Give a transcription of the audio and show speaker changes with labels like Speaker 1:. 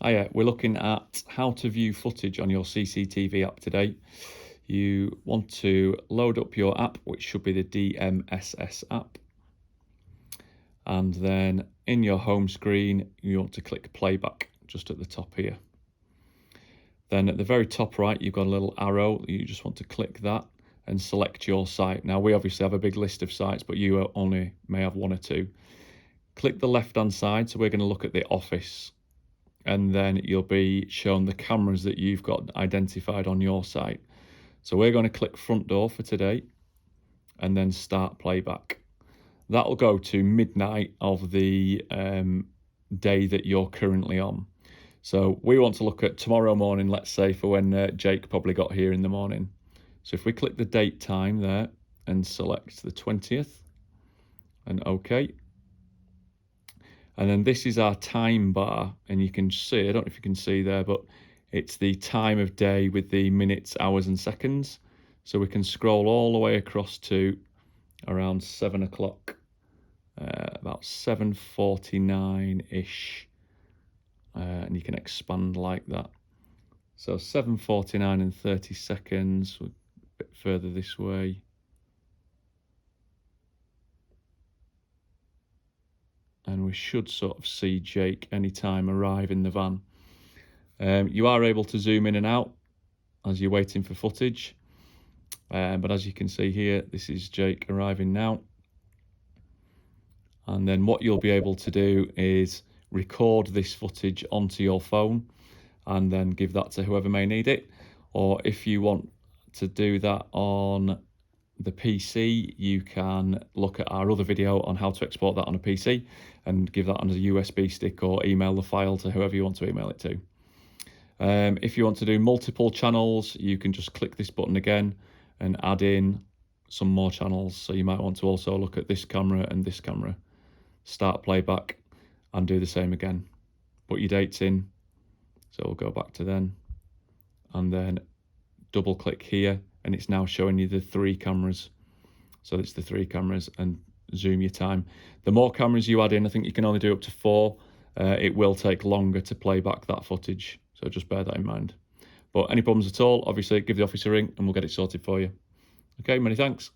Speaker 1: Hiya, we're looking at how to view footage on your CCTV app today. You want to load up your app, which should be the DMSS app. And then in your home screen, you want to click playback just at the top here. Then at the very top right, you've got a little arrow. You just want to click that and select your site. Now, we obviously have a big list of sites, but you only may have one or two. Click the left-hand side. So we're going to look at the office. And then you'll be shown the cameras that you've got identified on your site. So we're going to click front door for today and then start playback. That'll go to midnight of the day that you're currently on. So we want to look at tomorrow morning, let's say, for when Jake probably got here in the morning. So if we click the date time there and select the 20th and OK. And then this is our time bar, and you can see, I don't know if you can see there, but it's the time of day with the minutes, hours and seconds. So we can scroll all the way across to around 7 o'clock, about 7:49-ish, and you can expand like that. So 7:49 and 30 seconds, a bit further this way. And we should sort of see Jake anytime arrive in the van. You are able to zoom in and out as you're waiting for footage. But as you can see here, this is Jake arriving now. And then what you'll be able to do is record this footage onto your phone and then give that to whoever may need it. Or if you want to do that on the PC, you can look at our other video on how to export that on a PC and give that on a USB stick or email the file to whoever you want to email it to. If you want to do multiple channels, you can just click this button again and add in some more channels. So you might want to also look at this camera and this camera, start playback and do the same again. Put your dates in, so we'll go back to then, and then double click here and it's now showing you the 3 cameras. So it's the 3 cameras, and zoom your time. The more cameras you add in, I think you can only do up to 4. It will take longer to play back that footage, so just bear that in mind. But any problems at all, obviously give the office a ring and we'll get it sorted for you. Okay, many thanks.